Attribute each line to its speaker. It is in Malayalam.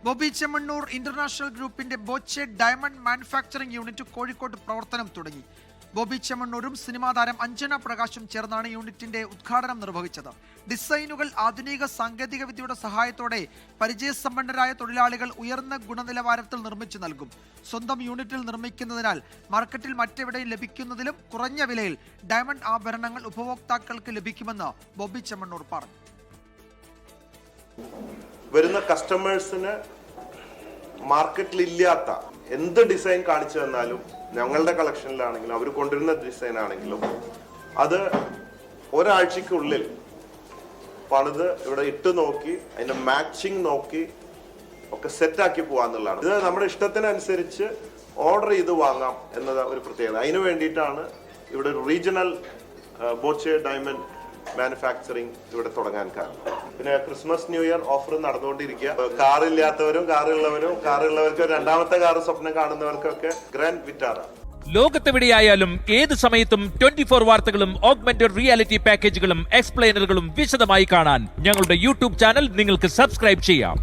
Speaker 1: ബോബി ചെമ്മണ്ണൂർ ഇന്റർനാഷണൽ ഗ്രൂപ്പിന്റെ Boche diamond manufacturing unit Kozhikode പ്രവർത്തനം തുടങ്ങി. ബോബി ചെമ്മണ്ണൂരും സിനിമാ താരം അഞ്ജന പ്രകാശും ചേർന്നാണ് യൂണിറ്റിന്റെ ഉദ്ഘാടനം നിർവഹിച്ചത്. ഡിസൈനുകൾ ആധുനിക സാങ്കേതിക വിദ്യയുടെ സഹായത്തോടെ പരിചയസമ്പന്നരായ തൊഴിലാളികൾ ഉയർന്ന ഗുണനിലവാരത്തിൽ നിർമ്മിച്ചു നൽകും. സ്വന്തം യൂണിറ്റിൽ നിർമ്മിക്കുന്നതിനാൽ മാർക്കറ്റിൽ മറ്റെവിടെയും ലഭിക്കുന്നതിലും കുറഞ്ഞ വിലയിൽ ഡയമണ്ട് ആഭരണങ്ങൾ ഉപഭോക്താക്കൾക്ക് ലഭിക്കുമെന്ന് ബോബി ചെമ്മണ്ണൂർ പറഞ്ഞു.
Speaker 2: വരുന്ന കസ്റ്റമേഴ്സിന് മാർക്കറ്റിൽ ഇല്ലാത്ത എന്ത് ഡിസൈൻ കാണിച്ചു തന്നാലും ഞങ്ങളുടെ കളക്ഷനിലാണെങ്കിലും അവർ കൊണ്ടുവരുന്ന ഡിസൈൻ ആണെങ്കിലും അത് ഒരാഴ്ചക്കുള്ളിൽ പണിത് ഇവിടെ ഇട്ട് നോക്കി അതിന്റെ മാച്ചിങ് നോക്കി ഒക്കെ സെറ്റാക്കി പോകാന്നുള്ളതാണ്. ഇത് നമ്മുടെ ഇഷ്ടത്തിനനുസരിച്ച് ഓർഡർ ചെയ്ത് വാങ്ങാം എന്നത് ഒരു പ്രത്യേകത. അതിനു വേണ്ടിയിട്ടാണ് ഇവിടെ റീജിയണൽ ബോച്ചെ ഡയമണ്ട് മാനുഫാക്ചറിങ് ഇവിടെ തുടങ്ങാൻ കാരണം. പിന്നെ ക്രിസ്മസ് ന്യൂ ഇയർ ഓഫർ നടന്നുകൊണ്ടിരിക്കുക. കാറില്ലാത്തവരും കാറുള്ളവർക്ക് രണ്ടാമത്തെ കാർ സ്വപ്നം കാണുന്നവർക്കൊക്കെ ഗ്രാൻഡ് വിറ്റാറ.
Speaker 3: ലോകത്തെവിടെയായാലും ഏത് സമയത്തും 24 വാർത്തകളും ഓഗ്മെന്റഡ് റിയാലിറ്റി പാക്കേജുകളും എക്സ്പ്ലെയിനറുകളും വിശദമായി കാണാൻ ഞങ്ങളുടെ യൂട്യൂബ് ചാനൽ നിങ്ങൾക്ക് സബ്സ്ക്രൈബ് ചെയ്യാം.